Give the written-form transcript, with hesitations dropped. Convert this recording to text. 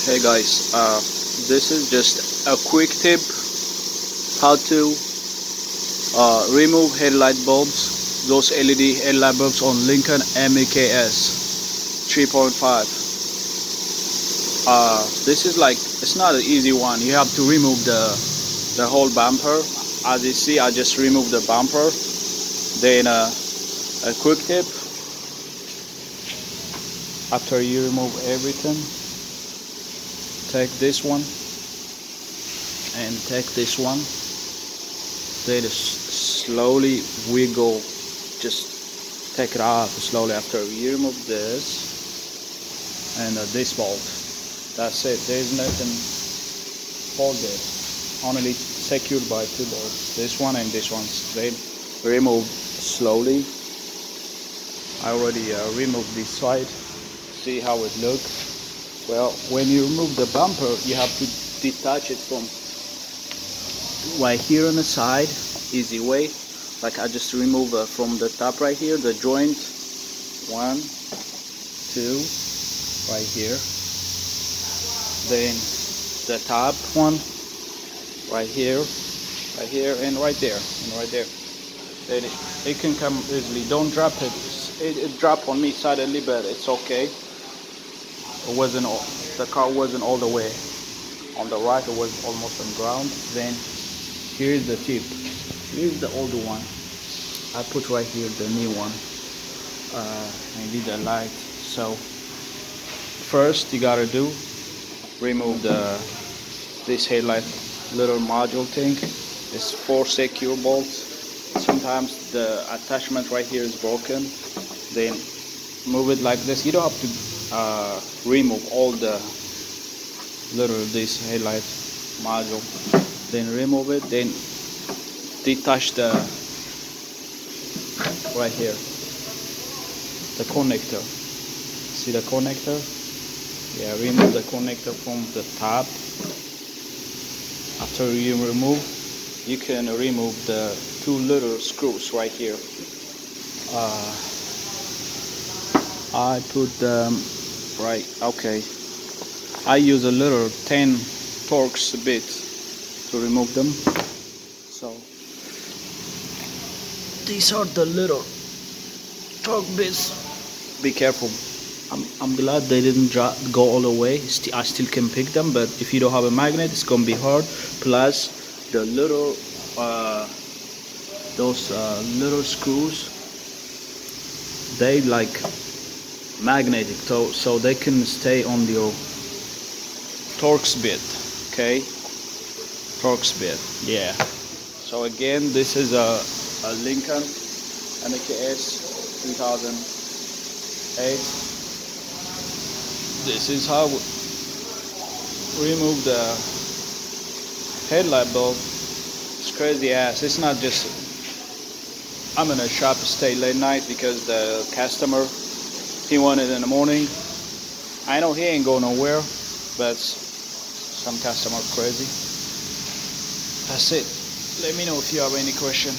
Hey guys, this is just a quick tip how to remove headlight bulbs, those LED headlight bulbs on Lincoln MKS 3.5. This is like, it's not an easy one. You have to remove the whole bumper. As you see, I just removed the bumper. Then a quick tip, after you remove everything, take this one and take this one, then slowly wiggle, just take it off slowly after you remove this and this bolt. That's it. There's nothing folded, only secured by two bolts, this one and this one. Then remove slowly. I already removed this side. See how it looks. Well, when you remove the bumper, you have to detach it from right here on the side, easy way. Like I just remove from the top right here, the joint, 1, 2, right here. Then the top one, right here, and right there, and right there. Then it can come easily. Don't drop it. It dropped on me suddenly, but it's okay. It wasn't all, the car wasn't all the way on the right, it was almost on ground. Then here's the tip. Here's the older one. I put right here the new one. Maybe the light. So first you gotta do, remove this headlight little module thing. It's 4 secure bolts. Sometimes the attachment right here is broken. Then move it like this. You don't have to remove all the this headlight module. Then remove it. Then detach the right here, the connector. See the connector? Yeah, remove the connector from the top. After you remove, you can remove the 2 little screws right here. I put them right. Okay, I use a little 10 Torx bit to remove them. So these are the little Torx bits. Be careful. I'm glad they didn't go all the way. I still can pick them, but if you don't have a magnet, it's gonna be hard. Plus the little those little screws, they like magnetic, so they can stay on your Torx bit. Okay, Torx bit. Yeah. So again, this is a Lincoln MKS 2008. This is how we remove the headlight bulb. It's crazy ass. It's not just, I'm in a shop, stay late night because the customer, he wanted in the morning. I know he ain't going nowhere, but some customer crazy. That's it. Let me know if you have any question.